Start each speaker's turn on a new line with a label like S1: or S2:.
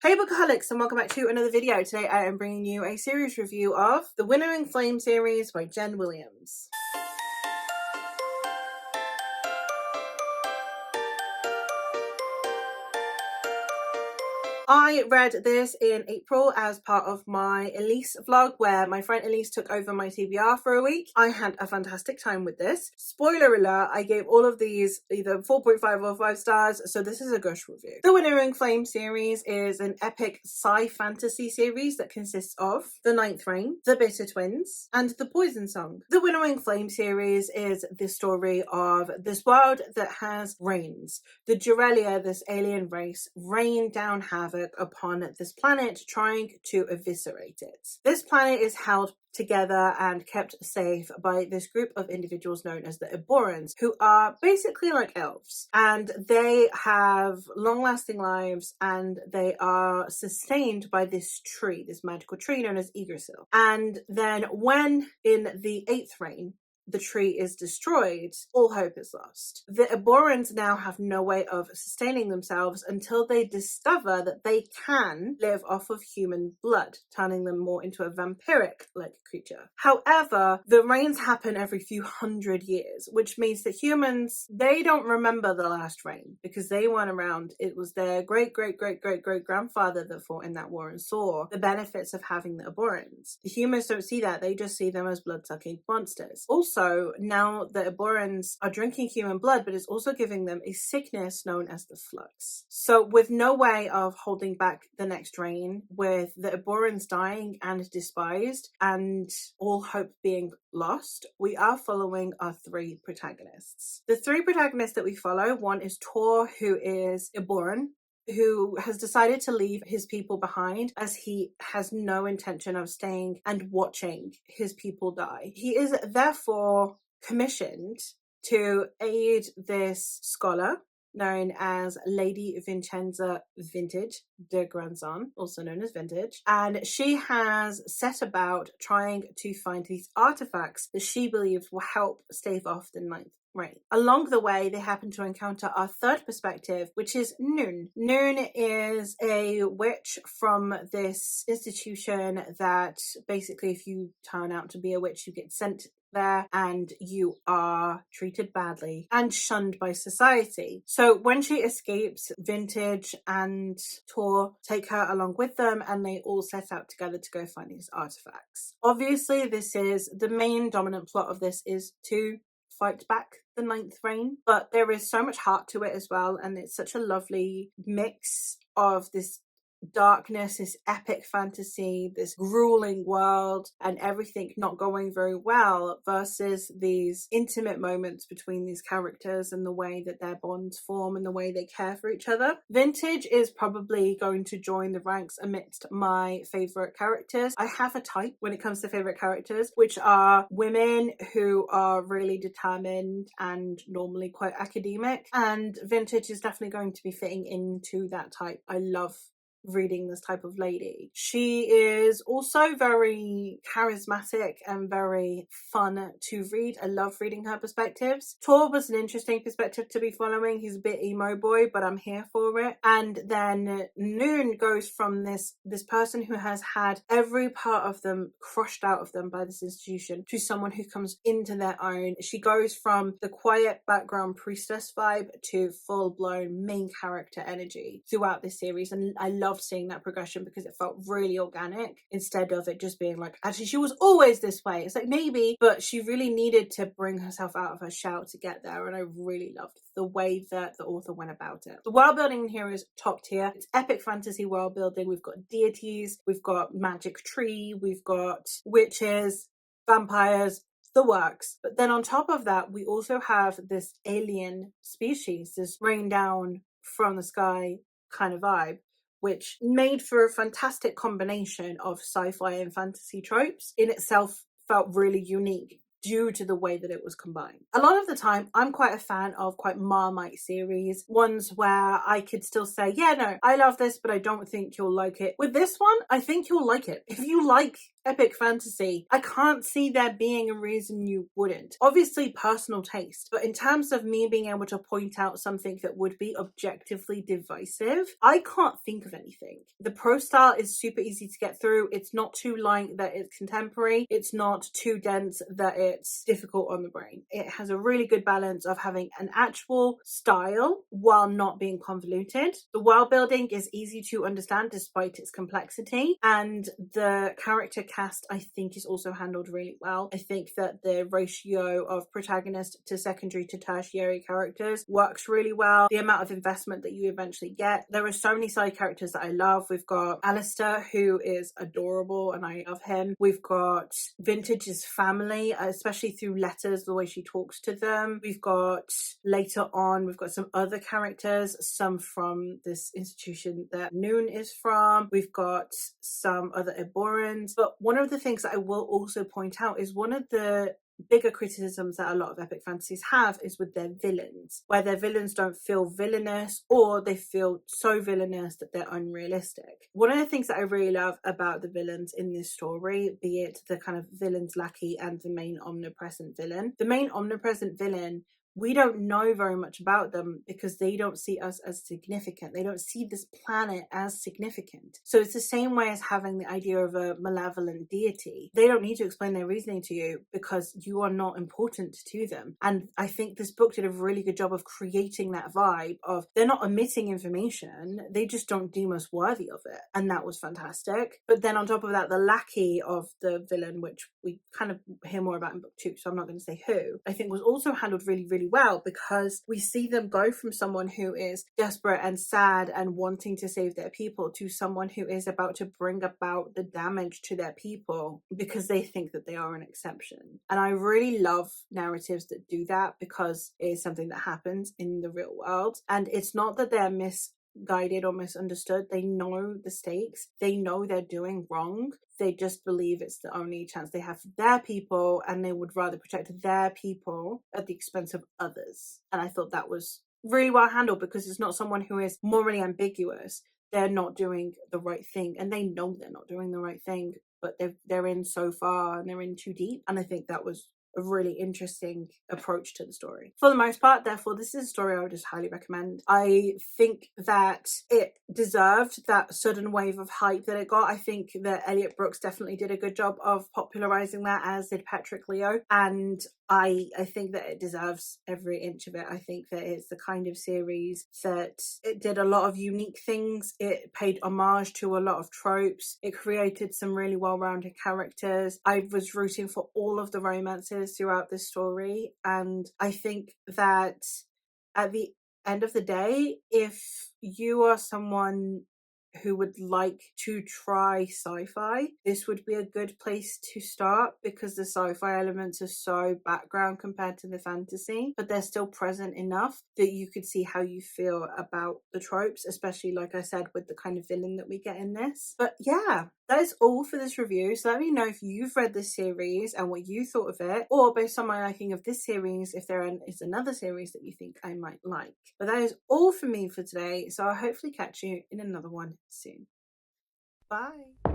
S1: Hey Bookaholics, and welcome back to another video. Today I am bringing you a series review of the Winnowing Flame series by Jen Williams. I read this in April as part of my Elise vlog where my friend Elise took over my TBR for a week. I had a fantastic time with this. Spoiler alert, I gave all of these either 4.5 or 5 stars, so this is a gush review. The Winnowing Flame series is an epic sci-fantasy series that consists of The Ninth Reign, The Bitter Twins, and The Poison Song. The Winnowing Flame series is the story of this world that has rains. The Durelia, this alien race, rain down havoc upon this planet, trying to eviscerate it. This planet is held together and kept safe by this group of individuals known as the Eborans, who are basically like elves, and they have long-lasting lives, and they are sustained by this tree, this magical tree known as Yggdrasil. And then when in the 8th reign the tree is destroyed, all hope is lost. The Eborans now have no way of sustaining themselves until they discover that they can live off of human blood, turning them more into a vampiric-like creature. However, the rains happen every few hundred years, which means that humans, they don't remember the last rain because they weren't around. It was their great-great-great-great-great-grandfather that fought in that war and saw the benefits of having the Eborans. The humans don't see that, they just see them as blood-sucking monsters. Also, now the Eborans are drinking human blood, but it's also giving them a sickness known as the flux. So with no way of holding back the next reign, with the Eborans dying and despised and all hope being lost, we are following our 3 protagonists. The 3 protagonists that we follow, one is Tor, who is Eboran, who has decided to leave his people behind as he has no intention of staying and watching his people die. He is therefore commissioned to aid this scholar known as Lady Vincenza Vintage de Grandson, also known as Vintage, and she has set about trying to find these artifacts that she believes will help stave off the 9th reign. Along the way, they happen to encounter our 3rd perspective, which is Noon. Noon is a witch from this institution that basically, if you turn out to be a witch, you get sent there and you are treated badly and shunned by society. So when she escapes, Vintage and Tor take her along with them, and they all set out together to go find these artifacts. Obviously, this is the main dominant plot of this is to fight back the 9th reign, but there is so much heart to it as well, and it's such a lovely mix of this darkness, this epic fantasy, this grueling world, and everything not going very well, versus these intimate moments between these characters and the way that their bonds form and the way they care for each other. Vintage is probably going to join the ranks amidst my favorite characters. I have a type when it comes to favorite characters, which are women who are really determined and normally quite academic, and Vintage is definitely going to be fitting into that type. I love reading this type of lady. She is also very charismatic and very fun to read. I love reading her perspectives. Tor was an interesting perspective to be following. He's a bit emo boy, but I'm here for it. And then Noon goes from this person who has had every part of them crushed out of them by this institution to someone who comes into their own. She goes from the quiet background priestess vibe to full-blown main character energy throughout this series, and I love seeing that progression because it felt really organic instead of it just being like, actually she was always this way. It's like, maybe, but she really needed to bring herself out of her shell to get there, and I really loved the way that the author went about it. The world building here is top tier. It's epic fantasy world building. We've got deities, we've got magic tree, we've got witches, vampires, the works. But then on top of that, we also have this alien species, this rain down from the sky kind of vibe, which made for a fantastic combination of sci-fi and fantasy tropes. In itself felt really unique due to the way that it was combined. A lot of the time, I'm quite a fan of quite Marmite series, ones where I could still say, yeah, no, I love this, but I don't think you'll like it. With this one, I think you'll like it. If you like epic fantasy, I can't see there being a reason you wouldn't. Obviously, personal taste, but in terms of me being able to point out something that would be objectively divisive, I can't think of anything. The prose style is super easy to get through. It's not too light that it's contemporary. It's not too dense that it's difficult on the brain. It has a really good balance of having an actual style while not being convoluted. The world building is easy to understand despite its complexity, and the character cast, I think, is also handled really well. I think that the ratio of protagonist to secondary to tertiary characters works really well. The amount of investment that you eventually get. There are so many side characters that I love. We've got Alistair, who is adorable, and I love him. We've got Vintage's family, especially through letters, the way she talks to them. We've got, later on, we've got some other characters, some from this institution that Noon is from. We've got some other Eborans. But one of the things that I will also point out is one of the bigger criticisms that a lot of epic fantasies have is with their villains, where their villains don't feel villainous, or they feel so villainous that they're unrealistic. One of the things that I really love about the villains in this story, be it the kind of villain's lackey and the main omnipresent villain, the main omnipresent villain, we don't know very much about them because they don't see us as significant. They don't see this planet as significant. So it's the same way as having the idea of a malevolent deity. They don't need to explain their reasoning to you because you are not important to them. And I think this book did a really good job of creating that vibe of they're not omitting information, they just don't deem us worthy of it. And that was fantastic. But then on top of that, the lackey of the villain, which we kind of hear more about in book 2, so I'm not going to say who, I think was also handled really, really well, because we see them go from someone who is desperate and sad and wanting to save their people to someone who is about to bring about the damage to their people because they think that they are an exception. And I really love narratives that do that because it is something that happens in the real world, and it's not that they're misguided or misunderstood. They know the stakes, they know they're doing wrong, they just believe it's the only chance they have for their people, and they would rather protect their people at the expense of others. And I thought that was really well handled because it's not someone who is morally ambiguous. They're not doing the right thing, and they know they're not doing the right thing, but they're in so far and they're in too deep. And I think that was a really interesting approach to the story. For the most part, therefore, this is a story I would just highly recommend. I think that it deserved that sudden wave of hype that it got. I think that Elliot Brooks definitely did a good job of popularizing that, as did Patrick Leo, and I think that it deserves every inch of it. I think that it's the kind of series that it did a lot of unique things. It paid homage to a lot of tropes. It created some really well-rounded characters. I was rooting for all of the romances throughout this story, and I think that at the end of the day, if you are someone who would like to try sci-fi, this would be a good place to start, because the sci-fi elements are so background compared to the fantasy, but they're still present enough that you could see how you feel about the tropes, especially, like I said, with the kind of villain that we get in this. But yeah, that is all for this review. So let me know if you've read this series and what you thought of it, or based on my liking of this series, if there is another series that you think I might like. But that is all for me for today, so I'll hopefully catch you in another one soon. Bye.